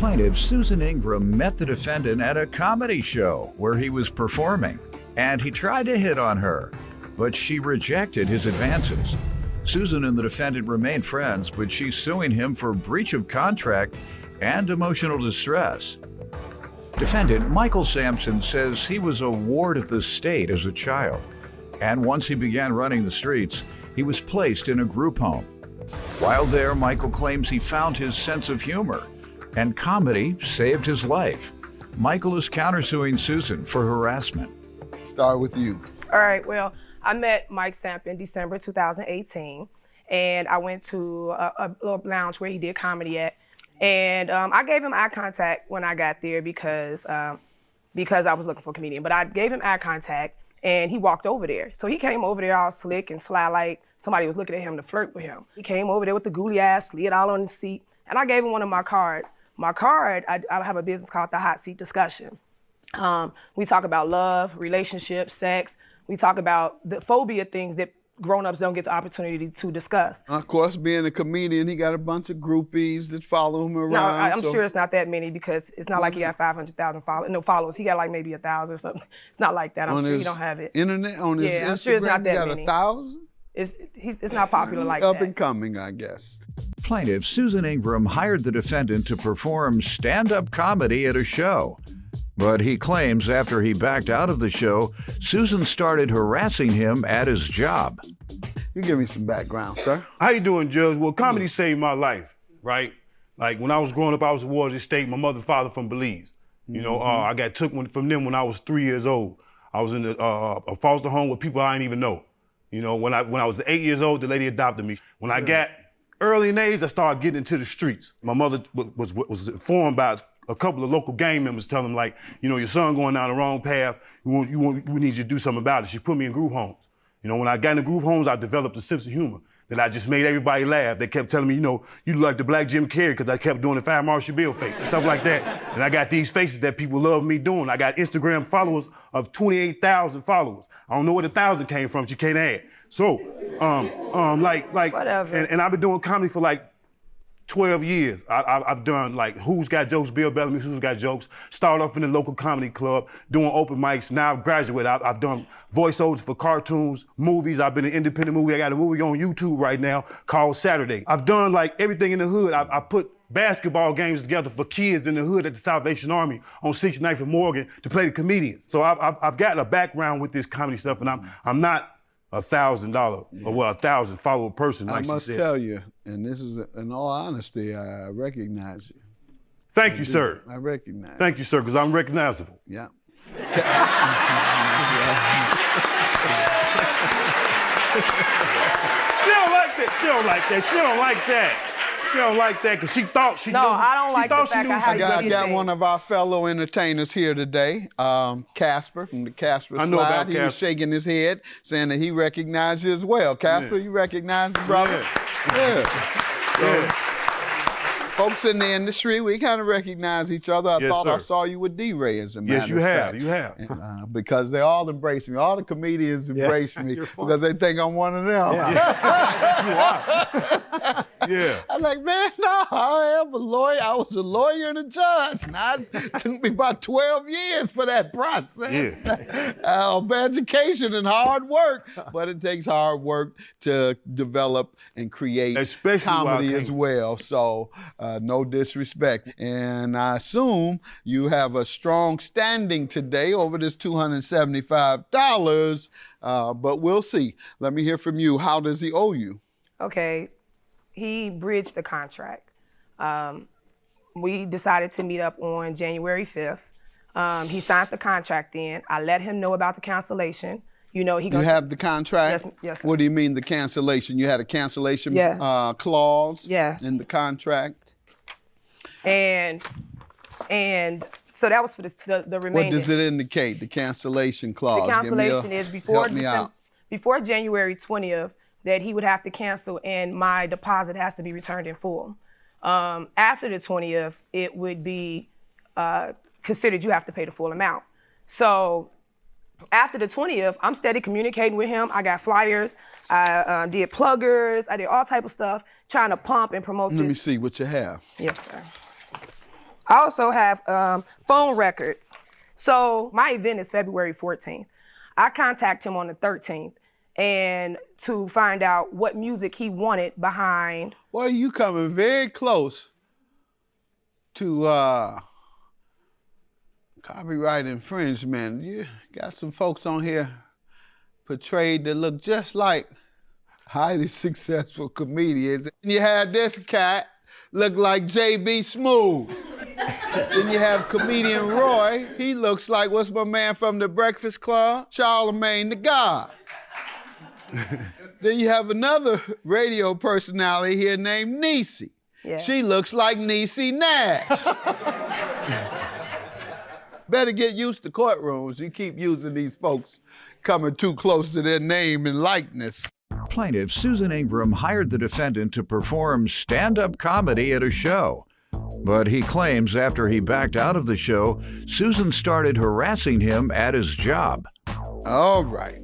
Plaintiff Susan Ingram met the defendant at a comedy show where he was performing, and he tried to hit on her, but she rejected his advances. Susan and the defendant remain friends, but she's suing him for breach of contract and emotional distress. Defendant Michael Sampson says he was a ward of the state as a child, and once he began running the streets, he was placed in a group home. While there, Michael claims he found his sense of humor, and comedy saved his life. Michael is countersuing Susan for harassment. Start with you. All right, well, I met Mike Sampson in December 2018, and I went to a little lounge where he did comedy at, and I gave him eye contact when I got there because I was looking for a comedian, but I gave him eye contact, and he walked over there. So he came over there all slick and sly like somebody was looking at him to flirt with him. He came over there with the googly eyes, slid all on the seat, and I gave him one of my cards. My card, I have a business called The Hot Seat Discussion. We talk about love, relationships, sex. We talk about the phobia things that grown-ups don't get the opportunity to discuss. Of course, being a comedian, he got a bunch of groupies that follow him around. No, I'm sure it's not that many because it's not like he got 500,000 followers. He got like maybe 1,000 or something. It's not like that. I'm sure he don't have it. Internet, on his Instagram, I'm sure it's not that he got many. 1,000? It's not popular like Up that. and coming, I guess. Plaintiff Susan Ingram hired the defendant to perform stand-up comedy at a show. But he claims after he backed out of the show, Susan started harassing him at his job. You give me some background, sir. How you doing, Judge? Well, comedy saved my life, right? Like when I was growing up, I was a ward of the state. My mother and father from Belize. You know, I got took from them when I was 3 years old. I was in a foster home with people I didn't even know. You know, when I was 8 years old, the lady adopted me. When I got early in age, I started getting into the streets. My mother was informed by a couple of local gang members telling them, like, you know, your son going down the wrong path. We need you to do something about it. She put me in group homes. You know, when I got in the group homes, I developed a sense of humor that I just made everybody laugh. They kept telling me, you know, you look like the black Jim Carrey, because I kept doing the Fire Marshal Bill face and stuff like that. And I got these faces that people love me doing. I got Instagram followers of 28,000 followers. I don't know where the 1,000 came from, but you can't add. So, Whatever. And I've been doing comedy for like 12 years. I've done like Who's Got Jokes, Bill Bellamy's Who's Got Jokes. Started off in the local comedy club, doing open mics. Now I've graduated. I've done voiceovers for cartoons, movies. I've been in an independent movie. I got a movie on YouTube right now called Saturday. I've done like everything in the hood. I put basketball games together for kids in the hood at the Salvation Army on 69th and Morgan to play the comedians. So I've got a background with this comedy stuff, and I'm not $1,000 or 1,000 follower person, like I must she said. tell you, and this is in all honesty, I recognize you. Thank you, sir. I recognize. Thank you, sir, because I'm recognizable. Yeah. She don't like that. She don't like that. She don't like that. She don't like that because she thought she knew. No, I don't like the fact of how you I do got things. one of our fellow entertainers here today, Casper from the Casper I know Slide. about He was Casper. shaking his head, saying that he recognized you as well. Casper, you recognize the brother? Yeah. Folks in the industry, we kind of recognize each other. I Yes, thought I sir. saw you with D-Ray, as a matter Yes, you of have. fact. You have. And, because they all embrace me. All the comedians embrace me because they think I'm one of them. Yeah. I'm like, man, no, I am a lawyer. I was a lawyer and a judge. Now, it took me about 12 years for that process of education and hard work. But it takes hard work to develop and create Especially comedy while as well. So no disrespect. And I assume you have a strong standing today over this $275, but we'll see. Let me hear from you. How does he owe you? Okay, he bridged the contract. We decided to meet up on January 5th. He signed the contract in. I let him know about the cancellation. You know, You have the contract? Yes, sir. What do you mean the cancellation? You had a cancellation clause in the contract? And so that was for the remainder. What does it indicate, the cancellation clause? The cancellation is help me out. before January 20th that he would have to cancel and my deposit has to be returned in full. After the 20th, it would be considered you have to pay the full amount. So after the 20th, I'm steady communicating with him. I got flyers, I did pluggers, I did all type of stuff, trying to pump and promote this. Let me see what you have. Yes, sir. I also have phone records. So my event is February 14th. I contact him on the 13th and to find out what music he wanted behind. Well, you coming very close to copyright infringement. You got some folks on here portrayed that look just like highly successful comedians. You had this cat look like J.B. Smooth. Then you have comedian Roy. He looks like, what's my man from the Breakfast Club? Charlemagne the God. Then you have another radio personality here named Niecy. Yeah. She looks like Niecy Nash. Better get used to courtrooms. You keep using these folks coming too close to their name and likeness. Plaintiff Susan Ingram hired the defendant to perform stand-up comedy at a show. But he claims after he backed out of the show, Susan started harassing him at his job. All right.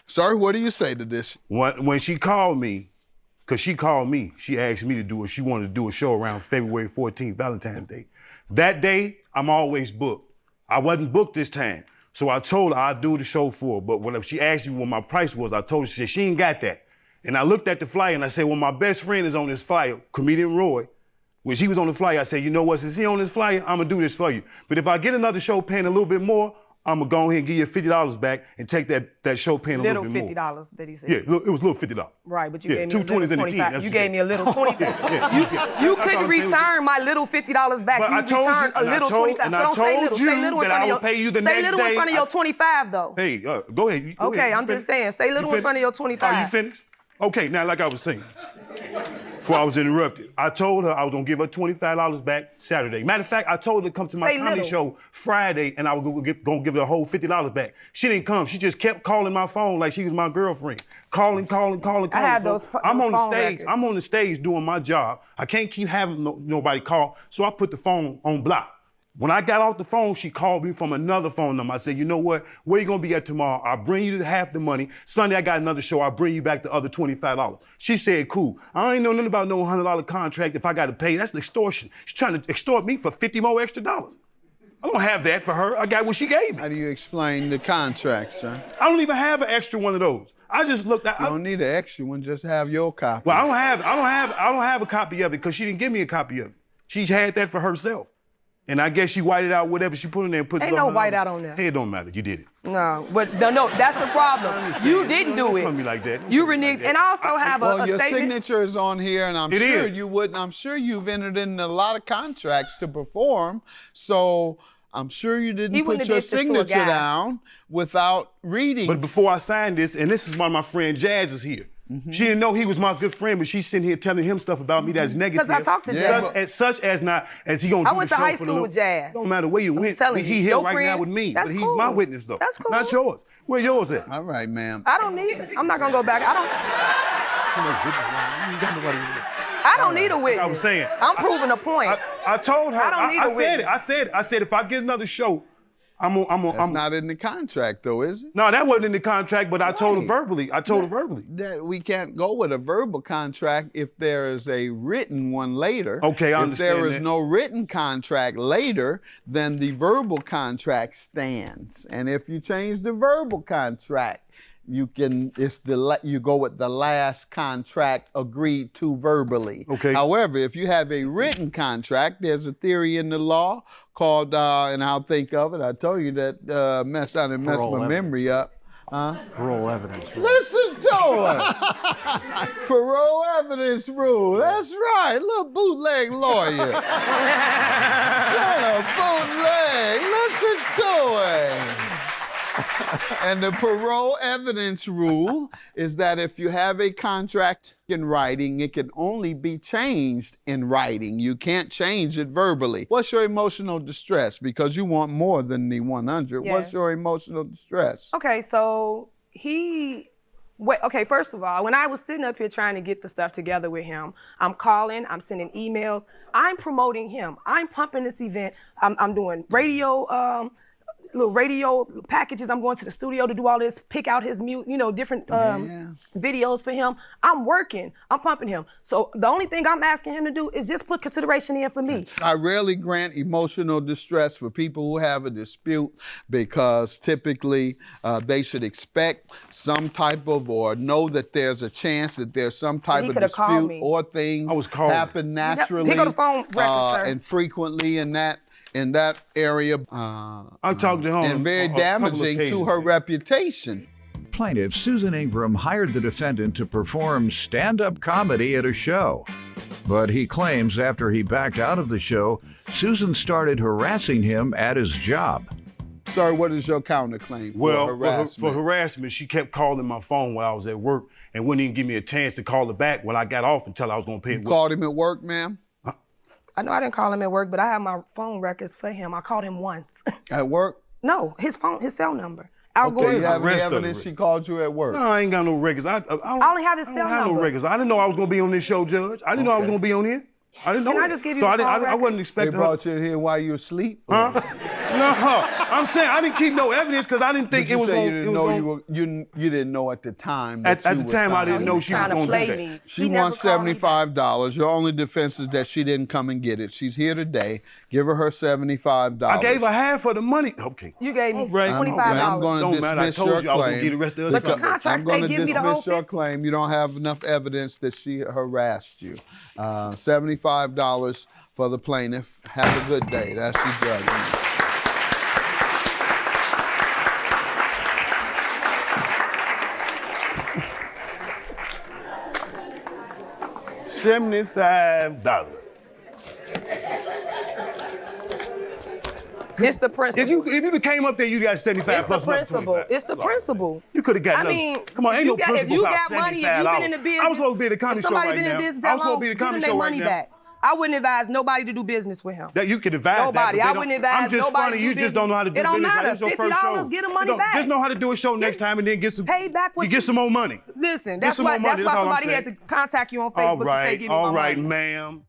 Sir, what do you say to this? When she called me, because she called me, she asked me to do it. She wanted to do a show around February 14th, Valentine's Day. That day, I'm always booked. I wasn't booked this time. So I told her I'd do the show for her. But when she asked me what my price was, I told her, she said, she ain't got that. And I looked at the flyer and I said, well, my best friend is on this flyer, comedian Roy. When she was on the flyer, I said, you know what, since he on this flyer, I'm gonna do this for you. But if I get another show paying a little bit more, I'm gonna go ahead and give you $50 back and take that show paying a little bit more. Little $50 that he said. Yeah, it was a little $50. Right, but you Yeah, gave me a two little 20s and a 10, 25. that's You what gave you me a little 25. But You couldn't return my little $50 back. But You I told you, returned a and I little told- 25. and So I don't say told little. Say you little in that front I of your. would pay you the Say next little in day. front of your 25 though. Hey, go ahead. Go Okay, ahead. I'm just saying, stay little in front of your 25. Oh, you finished? Okay, now like I was saying, before I was interrupted, I told her I was gonna give her $25 back Saturday. Matter of fact, I told her to come to my Say comedy little. show Friday and I was gonna give her the whole $50 back. She didn't come. She just kept calling my phone like she was my girlfriend. Calling. I have So those I'm on the phone stage. records. I'm on the stage doing my job. I can't keep having nobody call, so I put the phone on block. When I got off the phone, she called me from another phone number. I said, you know what? Where you gonna be at tomorrow? I'll bring you half the money. Sunday, I got another show. I'll bring you back the other $25. She said, cool. I ain't know nothing about no $100 contract if I gotta pay. That's extortion. She's trying to extort me for 50 more extra dollars. I don't have that for her. I got what she gave me. How do you explain the contract, sir? I don't even have an extra one of those. I just looked at. You don't need an extra one, just have your copy. Well, I don't have a copy of it because she didn't give me a copy of it. She had that for herself. And I guess she whited out whatever she put in there and put it Ain't on no her white own. out on there. Hey, it don't matter. You did it. No, but no, that's the problem. You didn't do Don't it. come to me like that. You reneged, and I also have Well, a your statement. signature is on here, and I'm It sure is. you wouldn't. I'm sure you've entered in a lot of contracts to perform, so I'm sure you He didn't wouldn't put have your did this to a signature guy. down without reading. But before I signed this, and this is why my friend Jazz is here. Mm-hmm. She didn't know he was my good friend, but she's sitting here telling him stuff about me that's negative. 'Cause I talked to Jazz. Such as not as he gonna. I do went the to show high for the school little- with Jazz. Don't matter where you I'm went. telling He you, here your right now friend- with me, that's but he's cool. my witness though. That's cool. Not yours. Where yours at? All right, ma'am. I don't need to. I'm not gonna go back. I don't need a witness. Like I was saying. I'm proving a point. I told her. I don't need a said it. witness. I said if I get another show, That's not in the contract, though, is it? No, that wasn't in the contract, but I told her Right. verbally. I told her verbally. That we can't go with a verbal contract if there is a written one later. Okay, I If understand there is that. no written contract later, then the verbal contract stands. And if you change the verbal contract, you go with the last contract agreed to verbally. Okay. However, if you have a written contract, there's a theory in the law called, and I'll think of it. I told you that messed my Parole memory up. Parole evidence. Listen to it. Parole evidence rule. That's right. Little bootleg lawyer. Little bootleg. Listen to it. And the parole evidence rule is that if you have a contract in writing, it can only be changed in writing. You can't change it verbally. What's your emotional distress? Because you want more than the 100. Yeah. What's your emotional distress? Okay, so okay, first of all, when I was sitting up here trying to get the stuff together with him, I'm calling, I'm sending emails, I'm promoting him, I'm pumping this event, I'm doing radio little radio packages. I'm going to the studio to do all this, pick out his different videos for him. I'm working. I'm pumping him. So the only thing I'm asking him to do is just put consideration in for me. I rarely grant emotional distress for people who have a dispute because typically they should expect some type of, or know that there's a chance that there's some type of dispute or things happen naturally. He go to phone records, sir. And frequently in that area, I talked to him and very damaging to her reputation. Plaintiff Susan Ingram hired the defendant to perform stand-up comedy at a show. But he claims after he backed out of the show, Susan started harassing him at his job. Sir, what is your counterclaim for harassment? For harassment, she kept calling my phone while I was at work and wouldn't even give me a chance to call her back when I got off until I was going to pay her. You called him at work, ma'am? I know I didn't call him at work, but I have my phone records for him. I called him once. At work? No, his cell number. Okay, you have any evidence she called you at work? No, I ain't got no records. I only have his cell number. I don't have no records. I didn't know I was going to be on this show, Judge. I didn't know I was going to be on here. I didn't know. Can I just give you so the I wasn't expecting They brought you in here while you were asleep? Huh? No, I'm saying I didn't keep no evidence because I didn't think it was going to. You didn't know at the time. At the time, I didn't know she was going to do that. She wants $75. Your only defense is that she didn't come and get it. She's here today. Give her $75. I gave her half of the money. Okay. You gave me right. $25. I'm going to dismiss your claim. But the contract say give me the whole I'm going to dismiss your claim. You don't have enough evidence that she harassed you. $75 for the plaintiff. Have a good day. That's your judgment. $75. It's the principle. If you came up there, you got 75. It's the principle. It's the principle. You could have got. Come on, ain't no principle. If you got money, if you've been in the business, I was supposed to be at the comedy show right now. Somebody been in business that long, give them their money back. I wouldn't advise nobody to do business with him. That you could advise nobody. That. I wouldn't advise I'm just nobody. Funny. You just don't know how to do it business. It don't matter. $50, get the money back. Just know how to do a show next time and then get some. Pay back what you get some more money. Listen, that's why somebody had to contact you on Facebook to say give me my money. All right, ma'am.